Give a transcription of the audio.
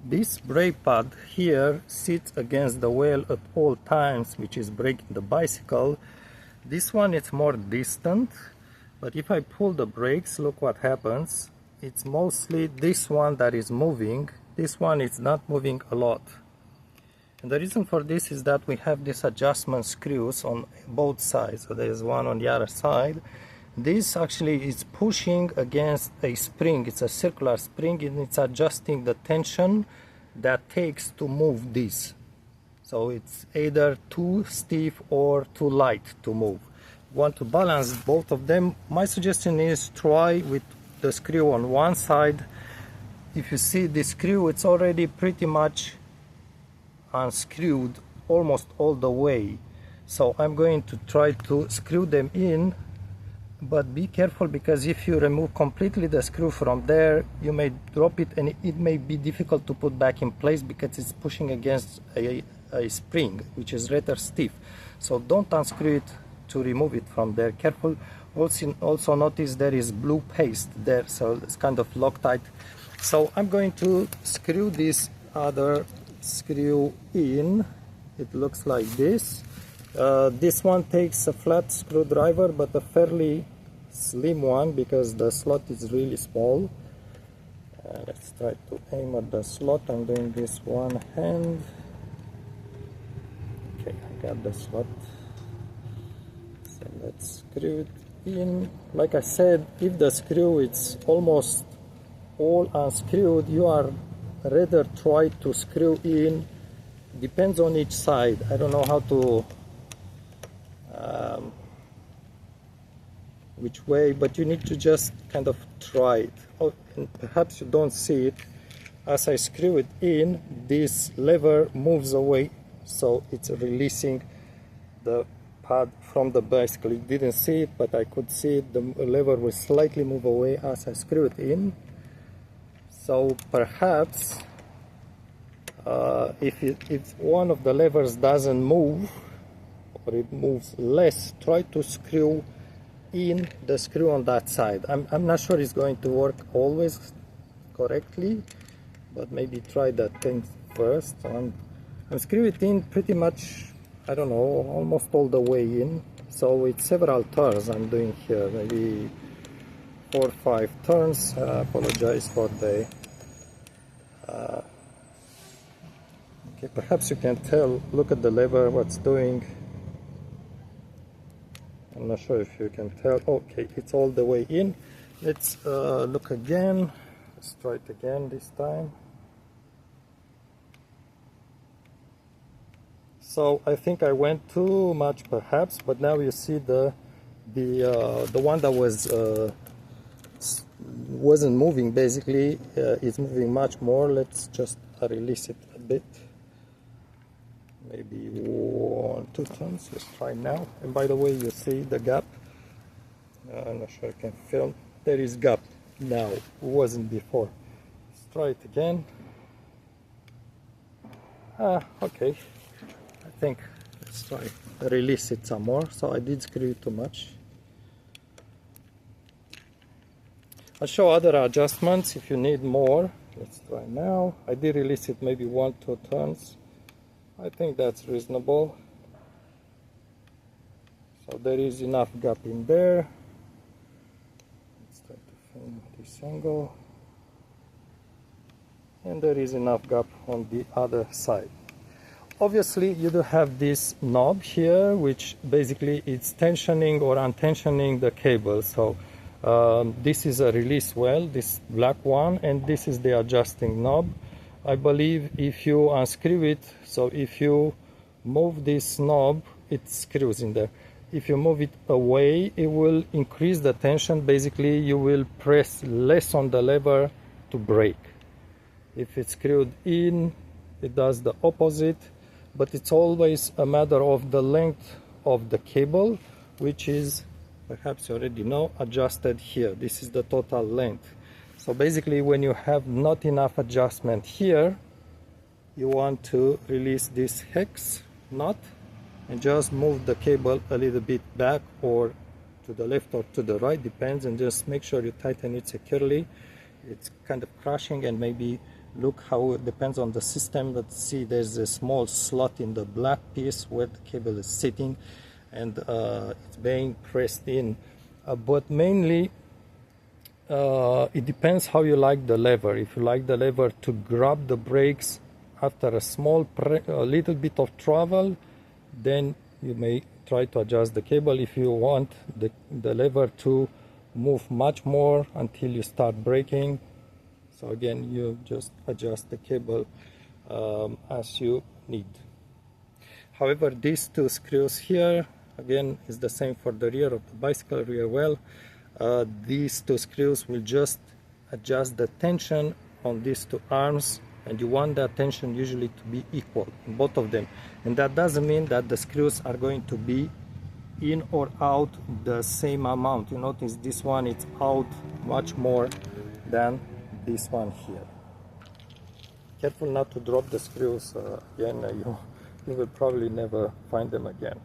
this brake pad here sits against the wheel at all times, which is braking the bicycle. This one is more distant, but if I pull the brakes, look what happens. It's mostly this one that is moving. This one is not moving a lot. And the reason for this is that we have these adjustment screws on both sides. So there's one on the other side. This actually is pushing against a spring. It's a circular spring, and it's adjusting the tension that takes to move this. So it's either too stiff or too light to move. You want to balance both of them. My suggestion is try with the screw on one side. If you see the screw, it's already pretty much unscrewed almost all the way. So I'm going to try to screw them in, but be careful, because if you remove completely the screw from there, you may drop it and it may be difficult to put back in place because it's pushing against a spring which is rather stiff. So don't unscrew it to remove it from there. Careful. Also notice there is blue paste there, so it's kind of Loctite. So I'm going to screw this other screw in. It looks like this. This one takes a flat screwdriver, but a fairly slim one because the slot is really small. Let's try to aim at the slot. I'm doing this one hand. Okay, I got the slot. So let's screw it in. Like I said, if the screw is almost all unscrewed, you are rather try to screw in. Depends on each side. I don't know how to which way, but you need to just kind of try it. Oh, and perhaps you don't see it. As I screw it in, this lever moves away, so it's releasing the pad from the bicycle. You didn't see it, but I could see it. The lever will slightly move away as I screw it in. So perhaps if one of the levers doesn't move, or it moves less, try to screw in the screw on that side. I'm not sure it's going to work always correctly, but maybe try that thing first. I'm screwing it in pretty much, I don't know, almost all the way in. So it's several turns I'm doing here, maybe 4 or 5 turns. Apologize for the okay, perhaps you can tell, look at the lever, what's doing. I'm not sure if you can tell. Okay, it's all the way in. Let's look again. Let's try it again this time. So I think I went too much perhaps, but now you see the one that wasn't moving basically is moving much more. Let's just release it a bit. Maybe 1, 2 turns. Let's try now. And by the way, you see the gap. I'm not sure I can film. There is gap now. It wasn't before. Let's try it again. Okay. I think let's try release it some more. So I did screw it too much. I'll show other adjustments if you need more. Let's try now. I did release it maybe 1, 2 turns. I think that's reasonable. So there is enough gap in there. Let's try to film this angle. And there is enough gap on the other side. Obviously you do have this knob here, which basically it's tensioning or untensioning the cable. So this is a release well, this black one, and this is the adjusting knob. I believe if you unscrew it, so if you move this knob, it screws in there. If you move it away, it will increase the tension. Basically, you will press less on the lever to brake. If it's screwed in, it does the opposite, but it's always a matter of the length of the cable, which is, perhaps you already know, adjusted here. This is the total length. So basically, when you have not enough adjustment here, you want to release this hex knot and just move the cable a little bit back or to the left or to the right, depends, and just make sure you tighten it securely. It's kind of crushing, and maybe Look how it depends on the system. But see, there's a small slot in the black piece where the cable is sitting, and it's being pressed in. But mainly it depends how you like the lever. If you like the lever to grab the brakes after a little bit of travel, then you may try to adjust the cable. If you want the lever to move much more until you start braking, so again, you just adjust the cable as you need. However, these two screws here, again, is the same for the rear of the bicycle rear wheel. These two screws will just adjust the tension on these two arms, and you want that tension usually to be equal in both of them. And that doesn't mean that the screws are going to be in or out the same amount. You notice this one, it's out much more than this one here. Careful not to drop the screws, again, you will probably never find them again.